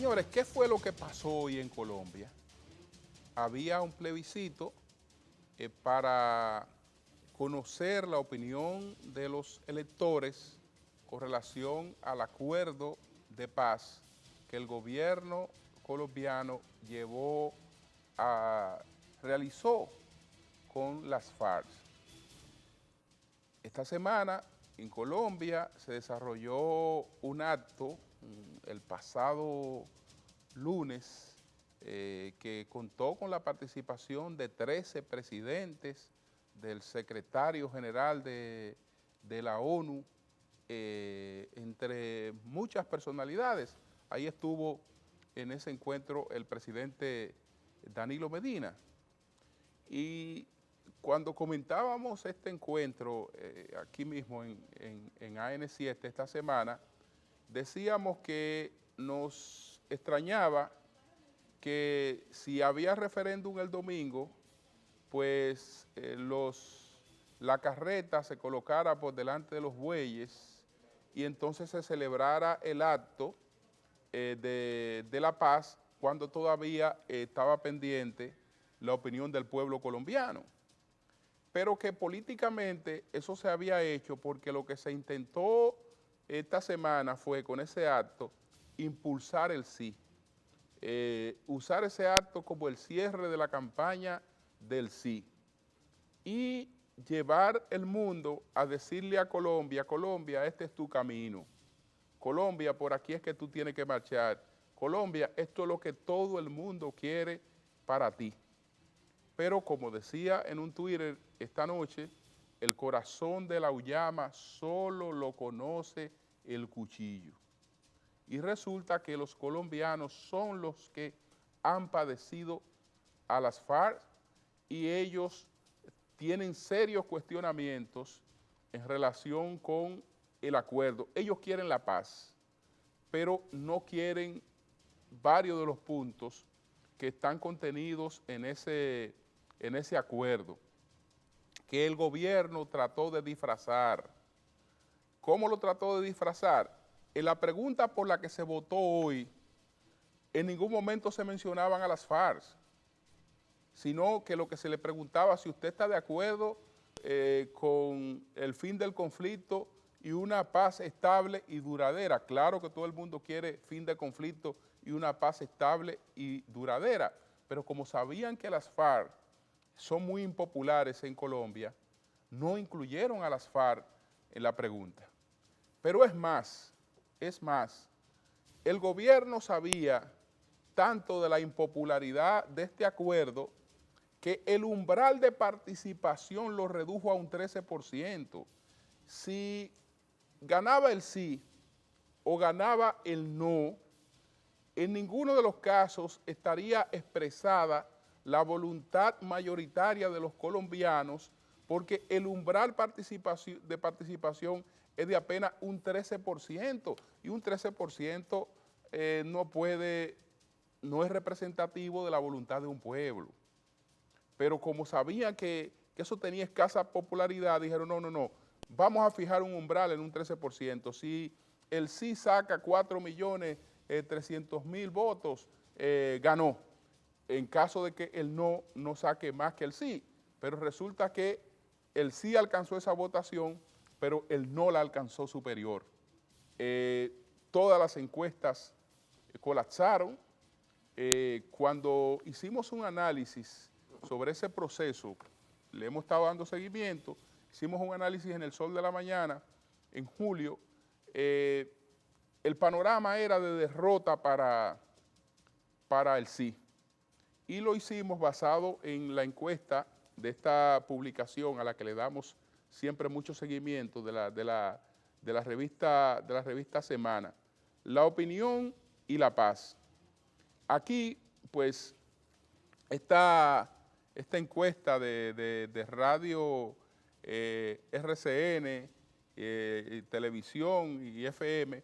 Señores, ¿qué fue lo que pasó hoy en Colombia? Había un plebiscito para conocer la opinión de los electores con relación al acuerdo de paz que el gobierno colombiano realizó con las FARC. Esta semana en Colombia se desarrolló un acto el pasado lunes que contó con la participación de 13 presidentes, del secretario general de la ONU, entre muchas personalidades. Ahí estuvo en ese encuentro el presidente Danilo Medina. Y cuando comentábamos este encuentro aquí mismo en AN7 esta semana, decíamos que nos extrañaba que si había referéndum el domingo, pues la carreta se colocara por delante de los bueyes y entonces se celebrara el acto de la paz cuando todavía estaba pendiente la opinión del pueblo colombiano. Pero que políticamente eso se había hecho porque lo que se intentó esta semana fue con ese acto impulsar el sí. Usar ese acto como el cierre de la campaña del sí y llevar el mundo a decirle a Colombia, Colombia, este es tu camino, Colombia, por aquí es que tú tienes que marchar, Colombia, esto es lo que todo el mundo quiere para ti. Pero como decía en un Twitter esta noche, el corazón de la uyama solo lo conoce el cuchillo. Y resulta que los colombianos son los que han padecido a las FARC y ellos tienen serios cuestionamientos en relación con el acuerdo. Ellos quieren la paz, pero no quieren varios de los puntos que están contenidos en ese acuerdo, que el gobierno trató de disfrazar. ¿Cómo lo trató de disfrazar? En la pregunta por la que se votó hoy, en ningún momento se mencionaban a las FARC, sino que lo que se le preguntaba si usted está de acuerdo con el fin del conflicto y una paz estable y duradera. Claro que todo el mundo quiere fin de conflicto y una paz estable y duradera, pero como sabían que las FARC son muy impopulares en Colombia, no incluyeron a las FARC en la pregunta. Pero es más, el gobierno sabía tanto de la impopularidad de este acuerdo que el umbral de participación lo redujo a un 13%. Si ganaba el sí o ganaba el no, en ninguno de los casos estaría expresada la voluntad mayoritaria de los colombianos porque el umbral de participación es de apenas un 13% y un 13% no es representativo de la voluntad de un pueblo. Pero como sabían que eso tenía escasa popularidad, dijeron no, vamos a fijar un umbral en un 13%. Si el sí saca 4.300.000 votos, ganó, en caso de que el no saque más que el sí. Pero resulta que el sí alcanzó esa votación, pero el no la alcanzó superior. Todas las encuestas colapsaron. Cuando hicimos un análisis sobre ese proceso, le hemos estado dando seguimiento, hicimos un análisis en El Sol de la Mañana, en julio, el panorama era de derrota para el sí. Y lo hicimos basado en la encuesta de esta publicación a la que le damos siempre mucho seguimiento de la revista Semana, La Opinión y La Paz. Aquí, pues, esta encuesta de radio RCN, televisión y FM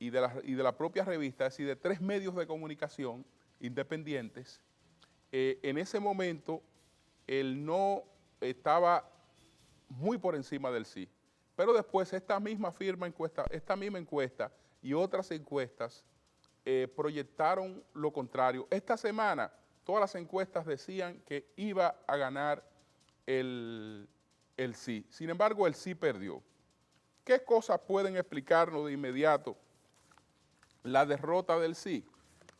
y de la propia revista, es decir, de 3 medios de comunicación independientes, en ese momento el no estaba muy por encima del sí. Pero después esta misma encuesta y otras encuestas proyectaron lo contrario. Esta semana todas las encuestas decían que iba a ganar el sí. Sin embargo, el sí perdió. ¿Qué cosas pueden explicarnos de inmediato la derrota del sí?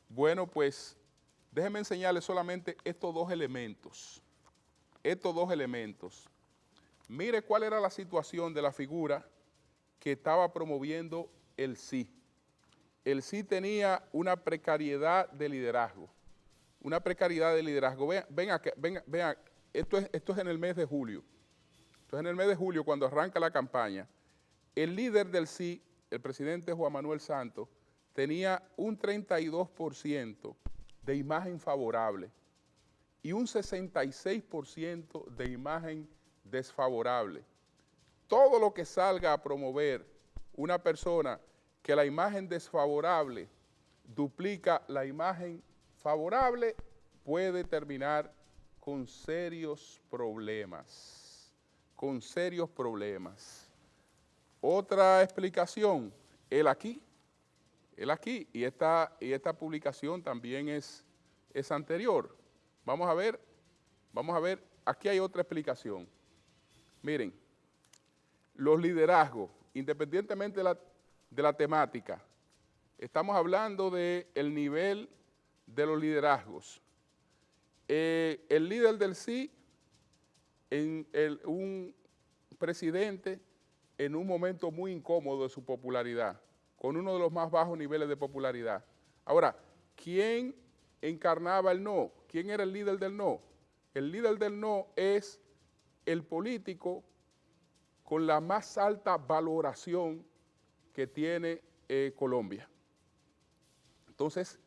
Bueno, pues déjenme enseñarles solamente estos dos elementos. Mire cuál era la situación de la figura que estaba promoviendo el sí. El sí tenía una precariedad de liderazgo. Vean, esto es en el mes de julio. Esto es en el mes de julio cuando arranca la campaña. El líder del sí, el presidente Juan Manuel Santos, tenía un 32% de imagen favorable y un 66% de imagen desfavorable. Todo lo que salga a promover una persona que la imagen desfavorable duplica la imagen favorable puede terminar con serios problemas. Otra explicación, él aquí, y esta publicación también es anterior. Vamos a ver, aquí hay otra explicación. Miren, los liderazgos, independientemente de la temática, estamos hablando del nivel de los liderazgos. El líder del sí, un presidente en un momento muy incómodo de su popularidad, con uno de los más bajos niveles de popularidad. Ahora, ¿quién encarnaba el no? ¿Quién era el líder del no? El líder del no es el político con la más alta valoración que tiene Colombia. Entonces,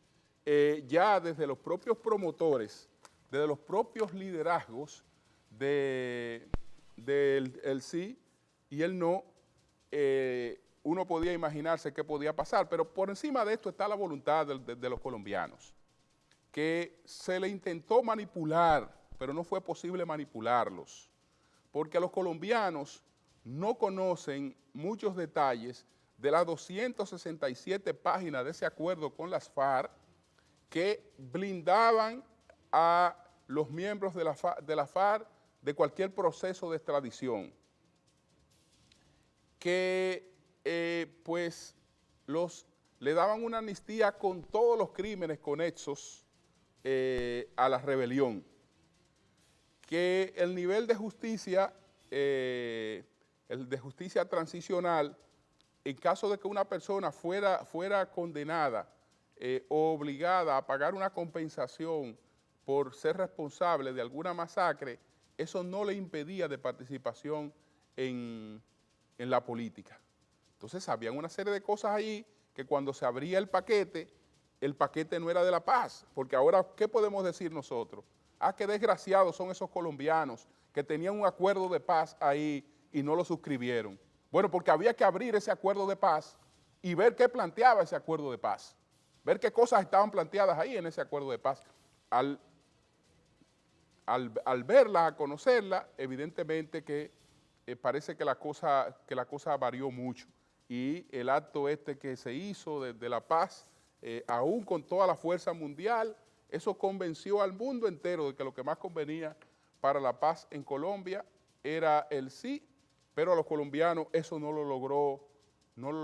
ya desde los propios promotores, desde los propios liderazgos del sí y el no, uno podía imaginarse qué podía pasar, pero por encima de esto está la voluntad de los colombianos, que se le intentó manipular, pero no fue posible manipularlos, porque los colombianos no conocen muchos detalles de las 267 páginas de ese acuerdo con las FARC que blindaban a los miembros de la FARC de cualquier proceso de extradición, que pues le daban una amnistía con todos los crímenes conexos a la rebelión, que el nivel de justicia, el de justicia transicional, en caso de que una persona fuera condenada o obligada a pagar una compensación por ser responsable de alguna masacre, eso no le impedía de participación en la política. Entonces había una serie de cosas ahí que cuando se abría el paquete no era de la paz, porque ahora, ¿qué podemos decir nosotros? Ah, qué desgraciados son esos colombianos que tenían un acuerdo de paz ahí y no lo suscribieron. Bueno, porque había que abrir ese acuerdo de paz y ver qué planteaba ese acuerdo de paz, ver qué cosas estaban planteadas ahí en ese acuerdo de paz. Al verla, a conocerla, evidentemente que parece que la cosa varió mucho y el acto que se hizo de la paz, aún con toda la fuerza mundial, eso convenció al mundo entero de que lo que más convenía para la paz en Colombia era el sí, pero a los colombianos eso no lo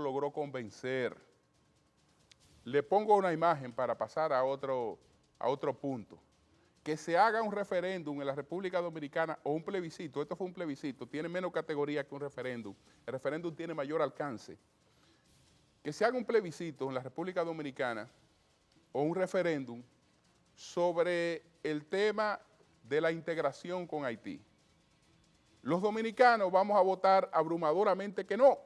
logró convencer. Le pongo una imagen para pasar a otro punto. Que se haga un referéndum en la República Dominicana o un plebiscito, esto fue un plebiscito, tiene menos categoría que un referéndum, el referéndum tiene mayor alcance. Que se haga un plebiscito en la República Dominicana o un referéndum sobre el tema de la integración con Haití. Los dominicanos vamos a votar abrumadoramente que no,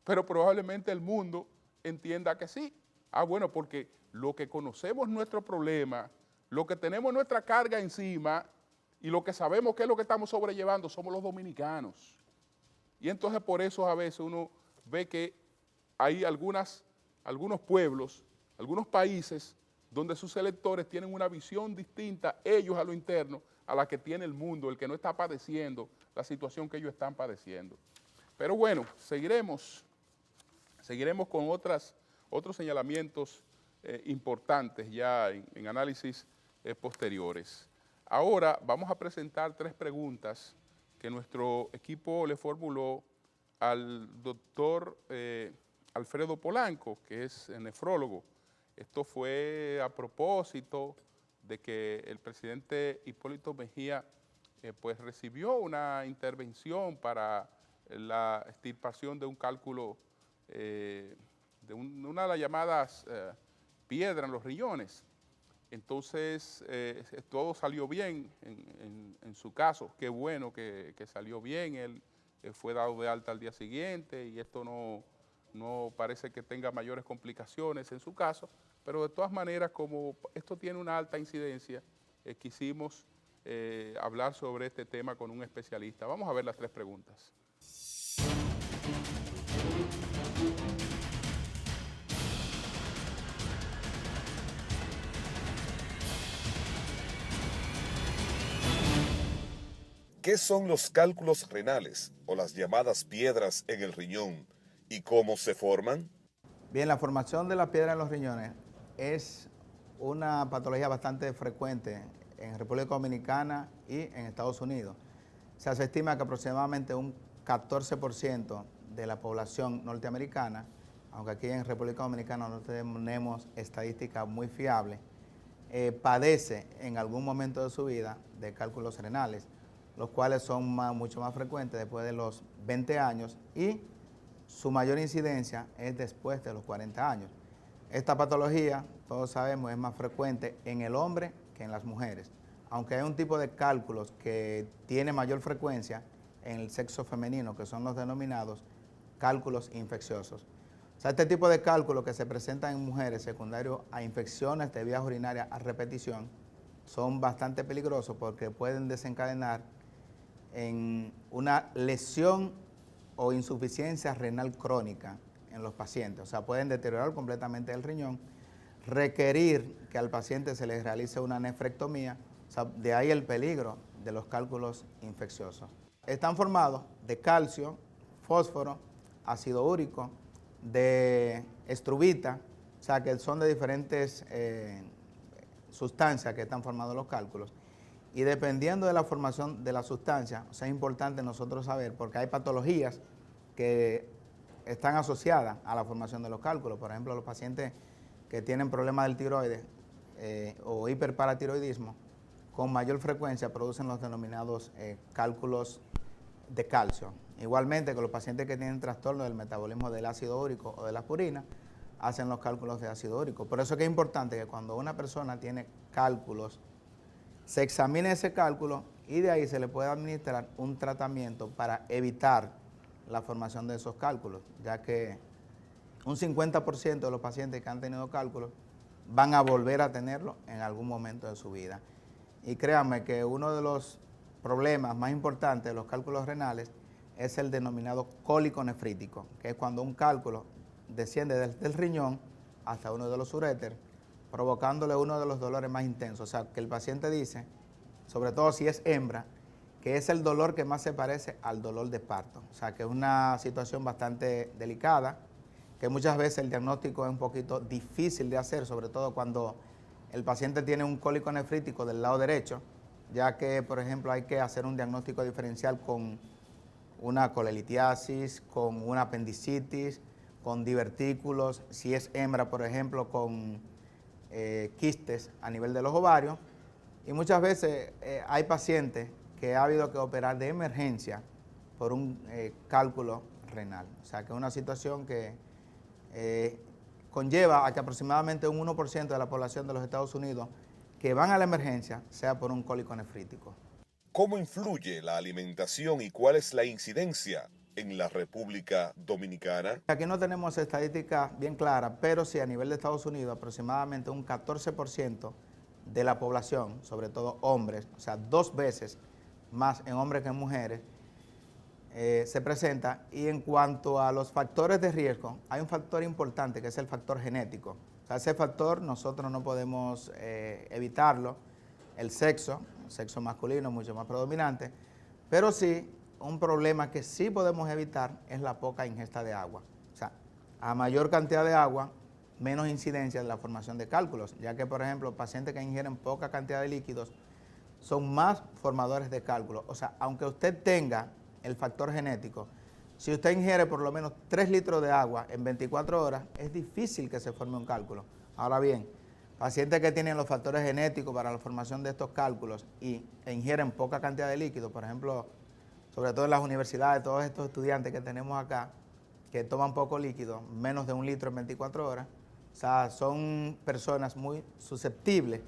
pero probablemente el mundo entienda que sí. Ah, bueno, porque lo que conocemos nuestro problema, lo que tenemos nuestra carga encima y lo que sabemos que es lo que estamos sobrellevando somos los dominicanos. Y entonces por eso a veces uno ve que hay algunos pueblos, algunos países donde sus electores tienen una visión distinta, ellos a lo interno, a la que tiene el mundo, el que no está padeciendo la situación que ellos están padeciendo. Pero bueno, seguiremos con otros señalamientos importantes ya en análisis posteriores. Ahora vamos a presentar 3 preguntas que nuestro equipo le formuló al doctor Alfredo Polanco, que es nefrólogo. Esto fue a propósito de que el presidente Hipólito Mejía pues recibió una intervención para la extirpación de un cálculo, de una de las llamadas piedras en los riñones. Entonces, todo salió bien en su caso. Qué bueno que salió bien. Él fue dado de alta al día siguiente y esto no parece que tenga mayores complicaciones en su caso, pero de todas maneras, como esto tiene una alta incidencia, quisimos hablar sobre este tema con un especialista. Vamos a ver las 3 preguntas. ¿Qué son los cálculos renales o las llamadas piedras en el riñón y cómo se forman? Bien, la formación de la piedra en los riñones es una patología bastante frecuente en República Dominicana y en Estados Unidos. Se estima que aproximadamente un 14% de la población norteamericana, aunque aquí en República Dominicana no tenemos estadísticas muy fiables, padece en algún momento de su vida de cálculos renales, los cuales son mucho más frecuentes después de los 20 años y su mayor incidencia es después de los 40 años. Esta patología, todos sabemos, es más frecuente en el hombre que en las mujeres, aunque hay un tipo de cálculos que tiene mayor frecuencia en el sexo femenino, que son los denominados cálculos infecciosos. O sea, este tipo de cálculos que se presentan en mujeres secundarios a infecciones de vías urinarias a repetición son bastante peligrosos porque pueden desencadenar en una lesión o insuficiencia renal crónica en los pacientes. O sea, pueden deteriorar completamente el riñón, requerir que al paciente se le realice una nefrectomía. O sea, de ahí el peligro de los cálculos infecciosos. Están formados de calcio, fósforo, ácido úrico, de estrubita, o sea, que son de diferentes sustancias que están formados los cálculos. Y dependiendo de la formación de la sustancia, o sea, es importante nosotros saber, porque hay patologías que están asociadas a la formación de los cálculos. Por ejemplo, los pacientes que tienen problemas del tiroides o hiperparatiroidismo, con mayor frecuencia producen los denominados cálculos de calcio. Igualmente, con los pacientes que tienen trastorno del metabolismo del ácido úrico o de la purina, hacen los cálculos de ácido úrico. Por eso es que es importante que cuando una persona tiene cálculos, se examine ese cálculo y de ahí se le puede administrar un tratamiento para evitar la formación de esos cálculos, ya que un 50% de los pacientes que han tenido cálculos van a volver a tenerlo en algún momento de su vida. Y créanme que uno de los problemas más importantes de los cálculos renales es el denominado cólico nefrítico, que es cuando un cálculo desciende desde el riñón hasta uno de los uréteres, provocándole uno de los dolores más intensos. O sea, que el paciente dice, sobre todo si es hembra, que es el dolor que más se parece al dolor de parto. O sea, que es una situación bastante delicada, que muchas veces el diagnóstico es un poquito difícil de hacer, sobre todo cuando el paciente tiene un cólico nefrítico del lado derecho, ya que, por ejemplo, hay que hacer un diagnóstico diferencial con una colelitiasis, con una apendicitis, con divertículos, si es hembra, por ejemplo, con quistes a nivel de los ovarios. Y muchas veces hay pacientes que ha habido que operar de emergencia por un cálculo renal. O sea, que es una situación que conlleva a que aproximadamente un 1% de la población de los Estados Unidos que van a la emergencia sea por un cólico nefrítico. ¿Cómo influye la alimentación y cuál es la incidencia en la República Dominicana? Aquí no tenemos estadísticas bien claras, pero sí a nivel de Estados Unidos aproximadamente un 14% de la población, sobre todo hombres, o sea, 2 veces más en hombres que en mujeres, se presenta. Y en cuanto a los factores de riesgo, hay un factor importante que es el factor genético. O sea, ese factor nosotros no podemos evitarlo. El sexo masculino mucho más predominante, pero sí un problema que sí podemos evitar es la poca ingesta de agua. O sea, a mayor cantidad de agua, menos incidencia de la formación de cálculos, ya que, por ejemplo, pacientes que ingieren poca cantidad de líquidos son más formadores de cálculos. O sea, aunque usted tenga el factor genético, si usted ingiere por lo menos 3 litros de agua en 24 horas, es difícil que se forme un cálculo. Ahora bien, pacientes que tienen los factores genéticos para la formación de estos cálculos e ingieren poca cantidad de líquido, por ejemplo, sobre todo en las universidades, todos estos estudiantes que tenemos acá, que toman poco líquido, menos de 1 litro en 24 horas, o sea, son personas muy susceptibles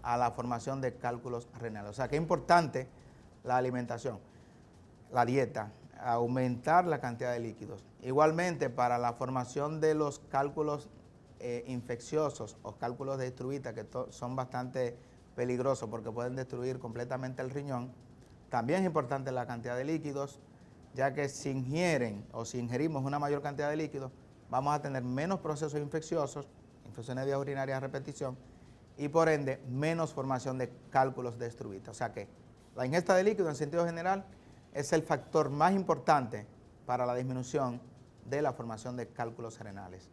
a la formación de cálculos renales. O sea, que es importante la alimentación, la dieta, aumentar la cantidad de líquidos. Igualmente, para la formación de los cálculos infecciosos o cálculos de estruvita, que son bastante peligrosos porque pueden destruir completamente el riñón, también es importante la cantidad de líquidos, ya que si ingieren o si ingerimos una mayor cantidad de líquidos, vamos a tener menos procesos infecciosos, infecciones de vías urinarias a repetición, y por ende menos formación de cálculos de estruvita. O sea que la ingesta de líquido en sentido general es el factor más importante para la disminución de la formación de cálculos renales.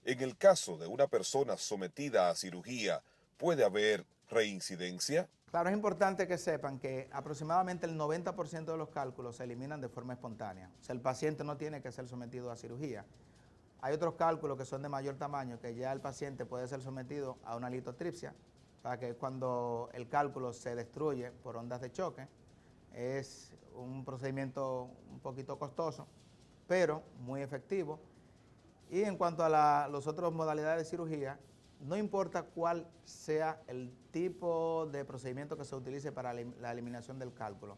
En el caso de una persona sometida a cirugía, ¿puede haber reincidencia? Claro, es importante que sepan que aproximadamente el 90% de los cálculos se eliminan de forma espontánea. O sea, el paciente no tiene que ser sometido a cirugía. Hay otros cálculos que son de mayor tamaño que ya el paciente puede ser sometido a una litotripsia, o sea, que es cuando el cálculo se destruye por ondas de choque. Es un procedimiento un poquito costoso, pero muy efectivo. Y en cuanto a las otras modalidades de cirugía, no importa cuál sea el tipo de procedimiento que se utilice para la eliminación del cálculo,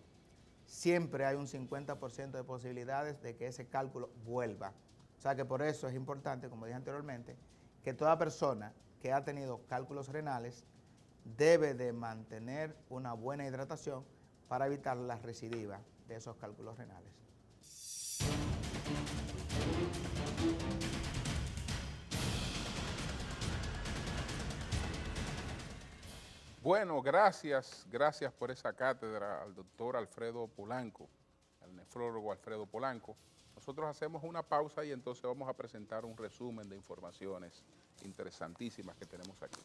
siempre hay un 50% de posibilidades de que ese cálculo vuelva. O sea que por eso es importante, como dije anteriormente, que toda persona que ha tenido cálculos renales debe de mantener una buena hidratación para evitar la recidiva de esos cálculos renales. Bueno, gracias por esa cátedra al doctor Alfredo Polanco, al nefrólogo Alfredo Polanco. Nosotros hacemos una pausa y entonces vamos a presentar un resumen de informaciones interesantísimas que tenemos aquí.